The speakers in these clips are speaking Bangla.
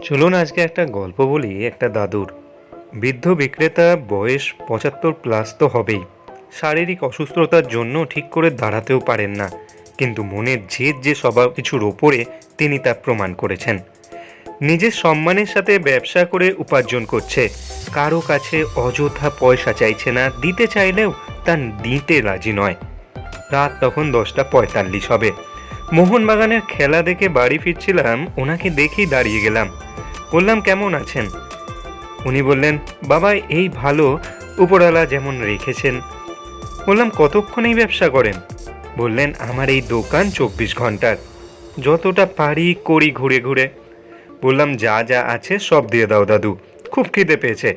চলুন আজকে একটা গল্প বলি একটা দাদুর। বৃদ্ধ বিক্রেতা, বয়স ৭৫+ তো হবেই। শারীরিক অসুস্থতার জন্য ঠিক করে দাঁড়াতেও পারেন না, কিন্তু মনের জেদ যে সব কিছুর ওপরে তিনি তা প্রমাণ করেছেন। নিজের সম্মানের সাথে ব্যবসা করে উপার্জন করছে, কারো কাছে অযথা পয়সা চাইছে না, দিতে চাইলেও তা দিতে রাজি নয়। রাত তখন 10:45 হবে। মোহনবাগানের খেলা দেখে বাড়ি ফিরছিলাম, ওনাকে দেখেই দাঁড়িয়ে গেলাম। বললাম, কেমন আছেন? উনি বললেন, বাবা এই ভালো, উপরওয়ালা যেমন রেখেছেন। বললাম, কতক্ষণ এই ব্যবসা করেন? বললেন, আমার এই দোকান 24 ঘন্টার, যতটা পারি করি ঘুরে ঘুরে। বললাম, যা যা আছে সব দিয়ে দাও দাদু, খুব খিদে পেয়েছে।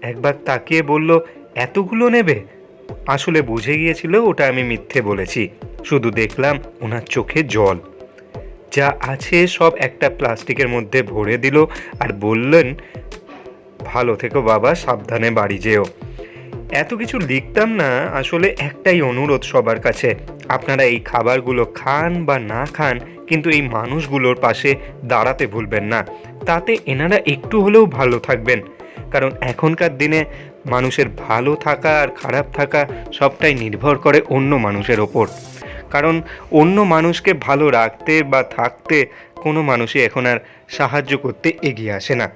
একবার তাকিয়ে বলল, এতগুলো নেবে? আসলে বুঝে গিয়েছিল ওটা আমি মিথ্যে বলেছি। শুধু দেখলাম ওনার চোখে জল। যা আছে সব একটা প্লাস্টিকের মধ্যে ভরে দিল আর বললেন, ভালো থেকো বাবা, সাবধানে বাড়ি যেও। এত কিছু লিখতাম না, আসলে একটাই অনুরোধ সবার কাছে, আপনারা এই খাবারগুলো খান বা না খান, কিন্তু এই মানুষগুলোর পাশে দাঁড়াতে ভুলবেন না। তাতে এনারা একটু হলেও ভালো থাকবেন। কারণ এখনকার দিনে মানুষের ভালো থাকা আর খারাপ থাকা সবটাই নির্ভর করে অন্য মানুষের ওপর। কারণ অন্য মানুষকে ভালো রাখতে বা থাকতে কোনো মানুষই এখন আর সাহায্য করতে এগিয়ে আসে না।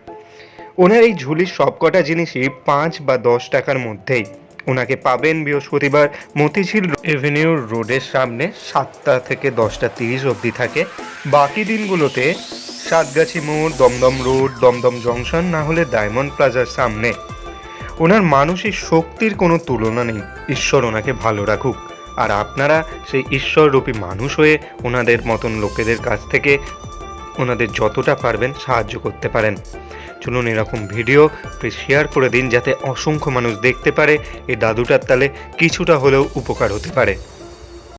ওনার এই ঝুলির সবকটা জিনিসই 5 বা 10 টাকার মধ্যেই। ওনাকে পাবেন বৃহস্পতিবার মতিঝিল এভিনিউ রোডের সামনে, 7টা থেকে 10টা 30 অবধি থাকে। বাকি দিনগুলোতে সাতগাছি মোড়, দমদম রোড, দমদম জংশন, না হলে ডায়মন্ড প্লাজার সামনে। ওনার মানসিক শক্তির কোনো তুলনা নেই। ঈশ্বর ওনাকে ভালো রাখুক। আর আপনারা সেই ঈশ্বররূপী মানুষ হয়ে ওনাদের মতন লোকেদের কাছ থেকে ওনাদের যতটা পারবেন সাহায্য করতে পারেন। চলুন এরকম ভিডিও প্লিজ শেয়ার করে দিন, যাতে অসংখ্য মানুষ দেখতে পারে, এই দাদুটার তালে কিছুটা হলেও উপকার হতে পারে।